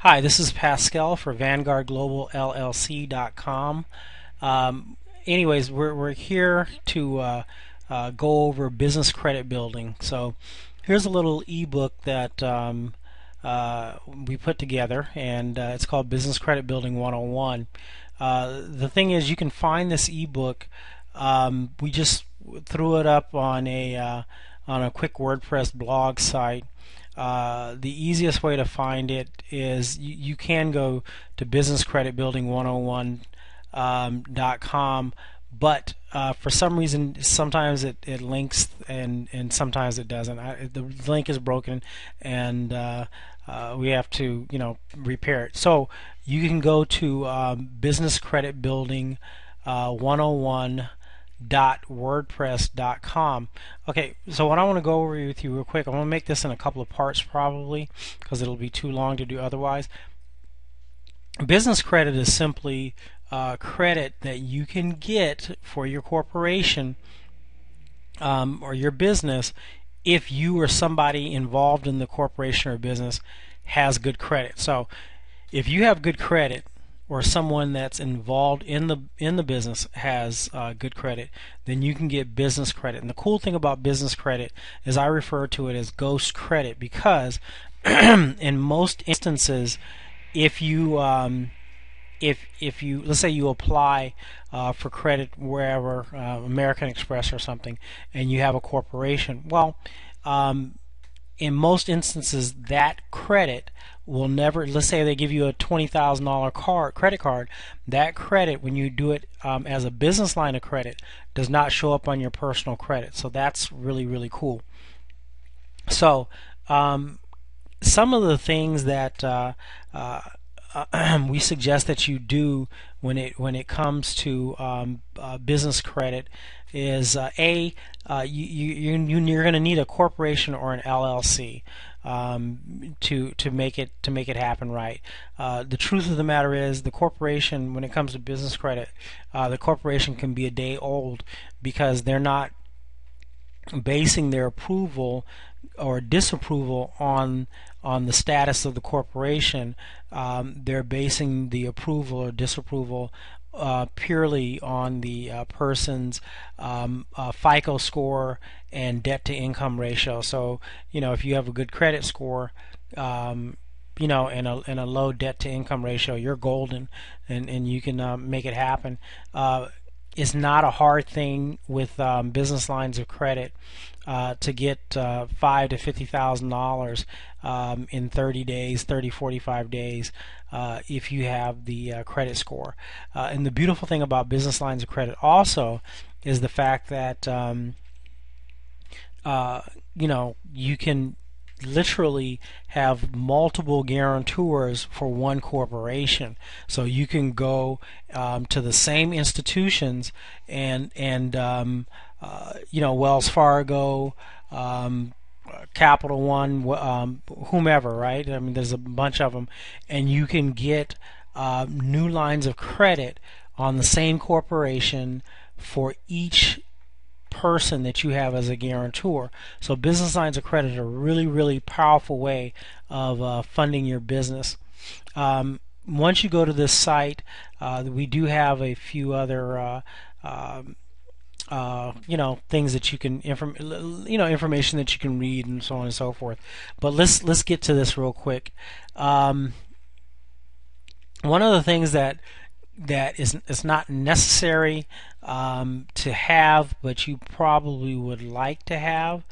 Hi, this is Pascal for VanguardGlobalLLC.com. Anyways, we're here to go over business credit building. So here's a little ebook that we put together, and it's called Business Credit Building 101. The thing is, you can find this ebook. We just threw it up on a quick WordPress blog site. The easiest way to find it is you can go to businesscreditbuilding101.com, but for some reason sometimes it links and sometimes it doesn't. The link is broken, and we have to repair it. So you can go to businesscreditbuilding101.wordpress.com. Okay, so what I want to go over with you real quick, I want to make this in a couple of parts probably because it'll be too long to do otherwise. Business credit is simply credit that you can get for your corporation or your business if you or somebody involved in the corporation or business has good credit. So if you have good credit, or someone that's involved in the business has good credit, then you can get business credit. And the cool thing about business credit is I refer to it as ghost credit, because in most instances, if you let's say you apply for credit wherever, American Express or something, and you have a corporation, well, in most instances that credit will never, let's say they give you a $20,000 credit card, that credit, when you do it as a business line of credit, does not show up on your personal credit. So that's really cool. So some of the things that we suggest that you do when it comes to business credit is you're going to need a corporation or an LLC to make it happen right. The truth of the matter is, the corporation, when it comes to business credit, the corporation can be a day old because they're not basing their approval or disapproval on the status of the corporation. They're basing the approval or disapproval purely on the person's FICO score and debt-to-income ratio. So, if you have a good credit score, and a low debt-to-income ratio, you're golden, and you can make it happen. It's not a hard thing with business lines of credit to get $5,000 to $50,000 in 30 days, 45 days, if you have the credit score. And the beautiful thing about business lines of credit also is the fact that you can literally have multiple guarantors for one corporation. So you can go to the same institutions and Wells Fargo, Capital One, whomever, right? I mean, there's a bunch of them, and you can get new lines of credit on the same corporation for each person that you have as a guarantor. So business lines of credit are a really powerful way of funding your business. Once you go to this site, we do have a few other things that you can information that you can read and so on and so forth. But let's get to this real quick. One of the things that is not necessary to have, but you probably would like to have,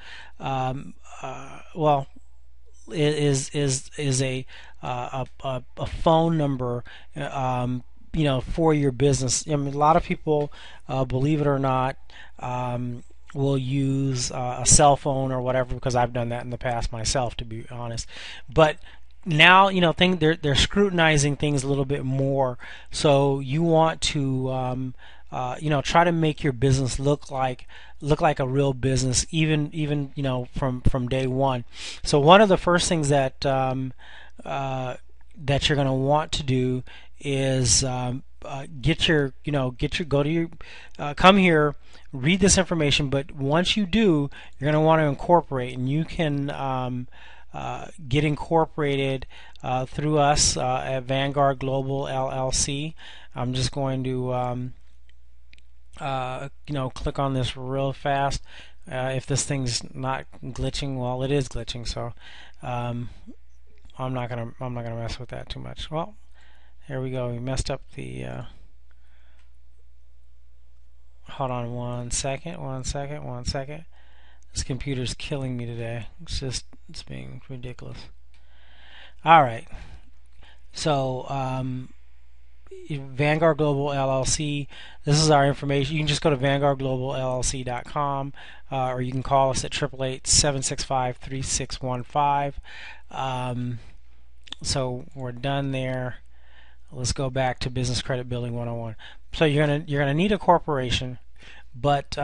is a phone number for your business. I mean, a lot of people, believe it or not, will use a cell phone or whatever, because I've done that in the past myself, to be honest. But now they're scrutinizing things a little bit more, so you want to try to make your business look like a real business, even from day one. So one of the first things that you're going to want to do is come here, read this information, but once you do, you're going to want to incorporate, and you can get incorporated through us at Vanguard Global LLC. I'm just going to click on this real fast. If this thing's not glitching, well, it is glitching, so I'm not gonna mess with that too much. Well, here we go. We messed up the. Hold on one second. This computer's killing me today. It's being ridiculous. All right. So Vanguard Global LLC. This is our information. You can just go to vanguardgloballlc.com, or you can call us at 888-765-3615. So we're done there. Let's go back to Business Credit Building 101. So you're gonna need a corporation, but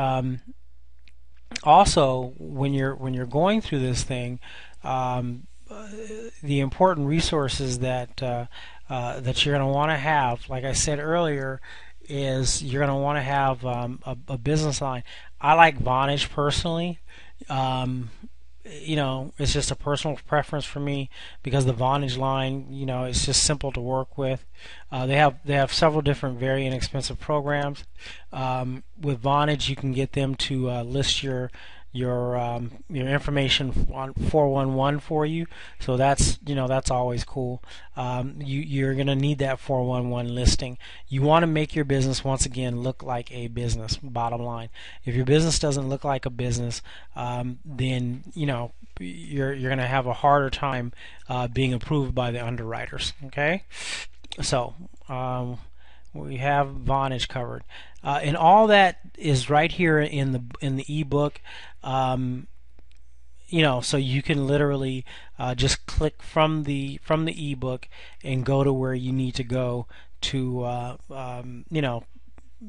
also when you're going through this thing, the important resources that that you're going to want to have, like I said earlier, is you're going to want to have a business line. I like Vonage personally. It's just a personal preference for me because the Vonage line, it's just simple to work with. They have several different very inexpensive programs. With Vonage, you can get them to list your information on 411 for you, so that's always cool. You're going to need that 411 listing. You want to make your business, once again, look like a business. Bottom line, if your business doesn't look like a business, then you're going to have a harder time being approved by the underwriters. Okay, so we have Vonage covered, and all that is right here in the ebook. So you can literally just click from the ebook and go to where you need to go to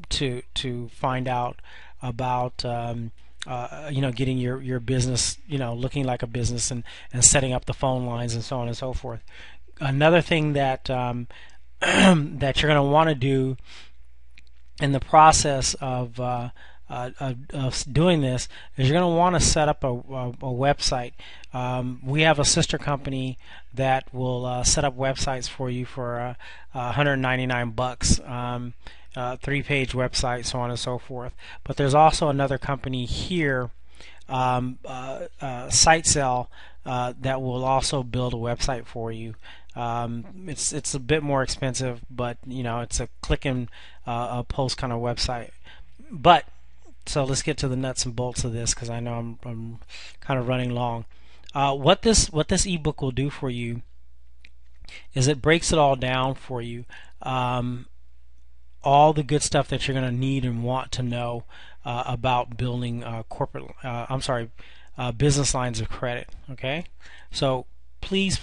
to find out about getting your business looking like a business, and setting up the phone lines and so on and so forth. Another thing that that you're going to want to do in the process of doing this is you're going to want to set up a website. We have a sister company that will set up websites for you for $199, 3-page website, so on and so forth. But there's also another company here, SiteSell, that will also build a website for you. It's a bit more expensive, but it's a click and a post kind of website. But so let's get to the nuts and bolts of this, because I know I'm kind of running long. What this ebook will do for you is it breaks it all down for you. All the good stuff that you're going to need and want to know about building business lines of credit. Okay, so please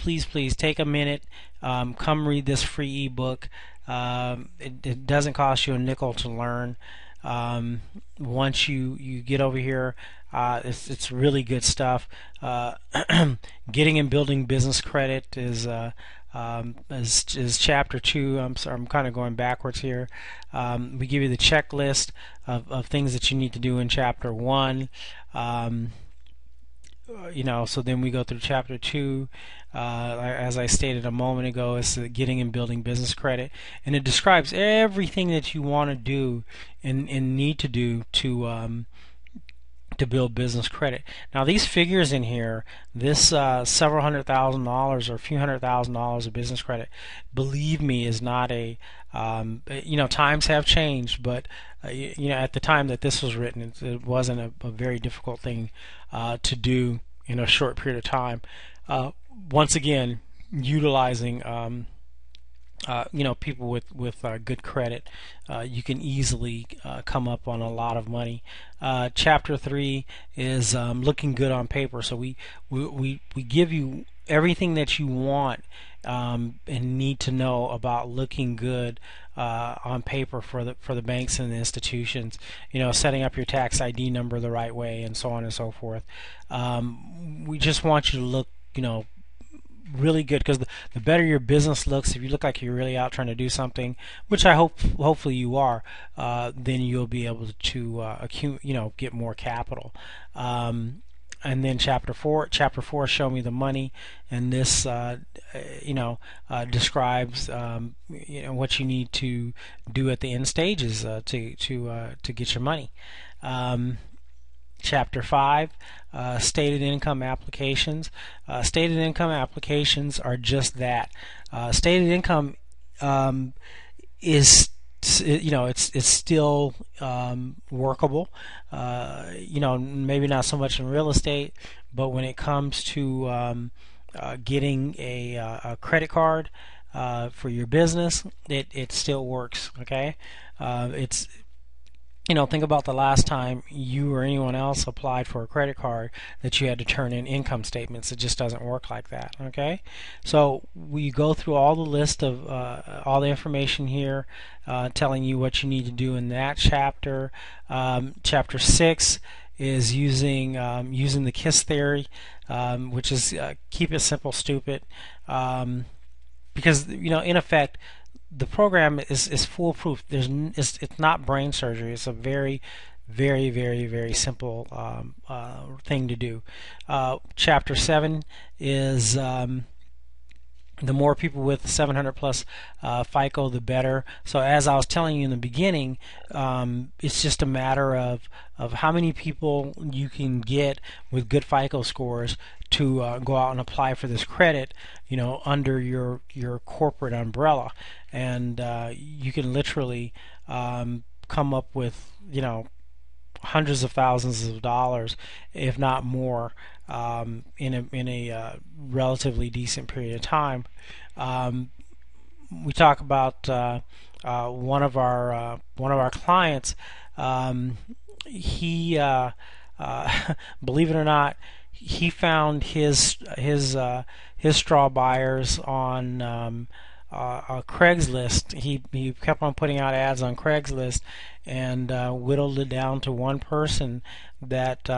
take a minute, come read this free ebook. It doesn't cost you a nickel to learn. Once you get over here, it's really good stuff. Getting and building business credit is chapter 2. I'm sorry, I'm kind of going backwards here. We give you the checklist of things that you need to do in chapter 1. So then we go through chapter 2. As I stated a moment ago, it's getting and building business credit, and it describes everything that you want to do and need to do to build business credit. Now these figures in here, this several $100,000 or a few $100,000 of business credit, believe me, is not a times have changed, but at the time that this was written, it wasn't a very difficult thing to do in a short period of time. Once again, utilizing people with good credit, you can easily come up on a lot of money. Chapter 3 is looking good on paper. So we give you everything that you want and need to know about looking good on paper for the banks and the institutions. Setting up your tax ID number the right way, and so on and so forth. We just want you to look, really good, because the better your business looks, if you look like you're really out trying to do something, which I hopefully you are, then you'll be able to get more capital. And then chapter 4, show me the money, and this describes what you need to do at the end stages to get your money. Chapter 5, stated income applications. Stated income applications are just that. Stated income is it's still workable. Maybe not so much in real estate, but when it comes to getting a credit card for your business, it still works. Okay, it's think about the last time you or anyone else applied for a credit card that you had to turn in income statements. It just doesn't work like that. Okay, so we go through all the list of all the information here, telling you what you need to do in that chapter. Chapter 6 is using the KISS theory, which is keep it simple, stupid, because in effect, the program is foolproof. It's not brain surgery. It's a very, very, very, very simple thing to do. Chapter 7 is the more people with 700 plus FICO, the better. So as I was telling you in the beginning, it's just a matter of how many people you can get with good FICO scores to go out and apply for this credit, under your corporate umbrella, and you can literally come up with hundreds of thousands of dollars, if not more, in a relatively decent period of time. We talk about one of our clients. He believe it or not, he found his straw buyers on Craigslist. He kept on putting out ads on Craigslist, and whittled it down to one person that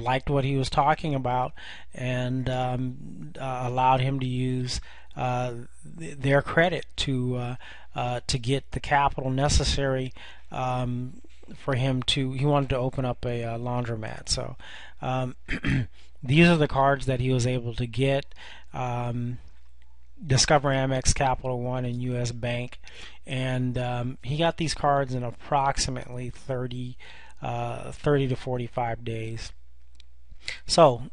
liked what he was talking about, and allowed him to use their credit to get the capital necessary for him to. He wanted to open up a laundromat. So these are the cards that he was able to get. Discover, Amex, Capital One, and U.S. Bank, and he got these cards in approximately 30 to 45 days. So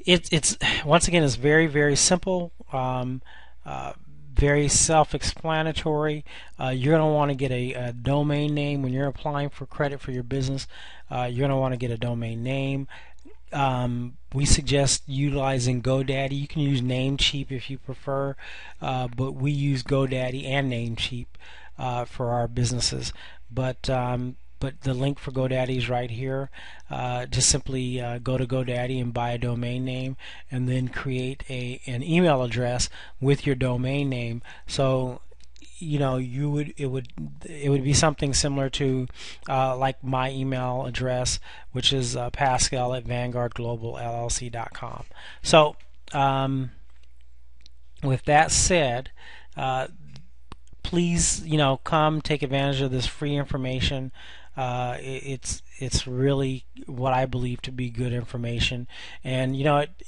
it's once again, it's very, very simple, very self-explanatory. You're going to want to get a domain name when you're applying for credit for your business. You're going to want to get a domain name. We suggest utilizing GoDaddy. You can use Namecheap if you prefer, but we use GoDaddy and Namecheap for our businesses. But the link for GoDaddy is right here. Just simply go to GoDaddy and buy a domain name, and then create an email address with your domain name. So it would be something similar to like my email address, which is Pascal@VanguardGlobalLLC.com. So with that said, please come take advantage of this free information. It's really what I believe to be good information, and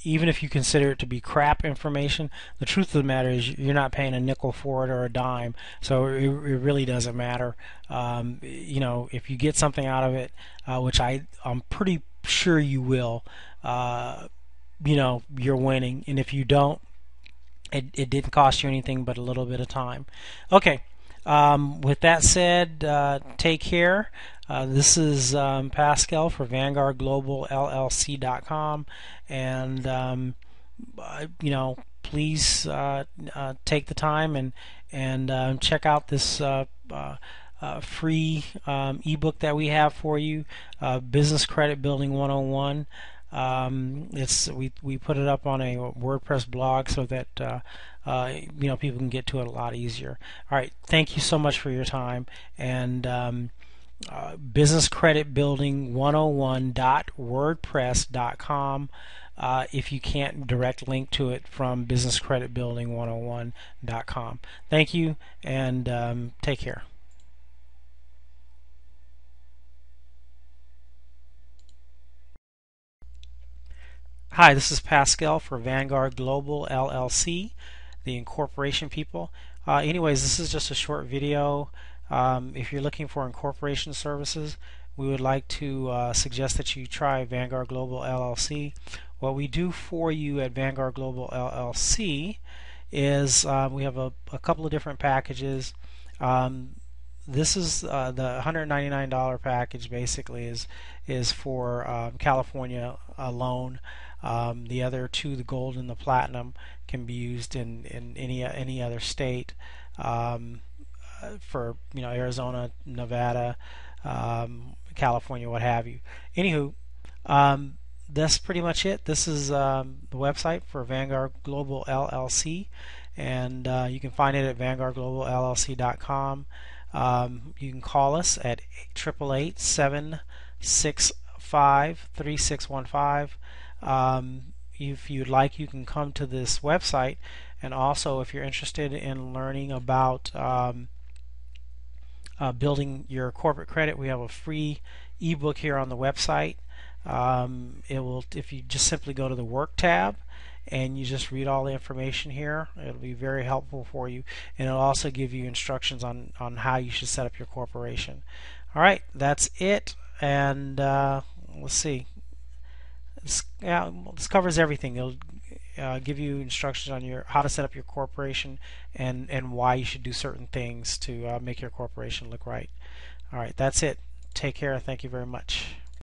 even if you consider it to be crap information, the truth of the matter is you're not paying a nickel for it or a dime, so it really doesn't matter. If you get something out of it, which I'm pretty sure you will, you're winning, and if you don't, it didn't cost you anything but a little bit of time. Okay. With that said, take care. This is Pascal for VanguardGlobalLLC.com, and please take the time and check out this free ebook that we have for you, Business Credit Building 101. We put it up on a WordPress blog so that people can get to it a lot easier. All right, thank you so much for your time, and Business Credit Building 101.wordpress.com. If you can't direct link to it from businesscreditbuilding101.com. Thank you, and take care. Hi, this is Pascal for Vanguard Global LLC, the incorporation people. Anyways, this is just a short video. If you're looking for incorporation services, we would like to suggest that you try Vanguard Global LLC. What we do for you at Vanguard Global LLC is we have a couple of different packages. This is the $199 package. Basically, is for California alone. The other two, the gold and the platinum, can be used in any other state. For Arizona, Nevada, California, what have you. Anywho, that's pretty much it. This is the website for Vanguard Global LLC, and you can find it at vanguardgloballlc.com. You can call us at 888-765-3615. If you'd like, you can come to this website, and also if you're interested in learning about building your corporate credit, we have a free ebook here on the website. If you just simply go to the Work tab and you just read all the information here, it'll be very helpful for you, and it'll also give you instructions on how you should set up your corporation. Alright, that's it, and let's see. This covers everything. It'll give you instructions on how to set up your corporation and why you should do certain things to make your corporation look right. Alright, that's it. Take care. Thank you very much.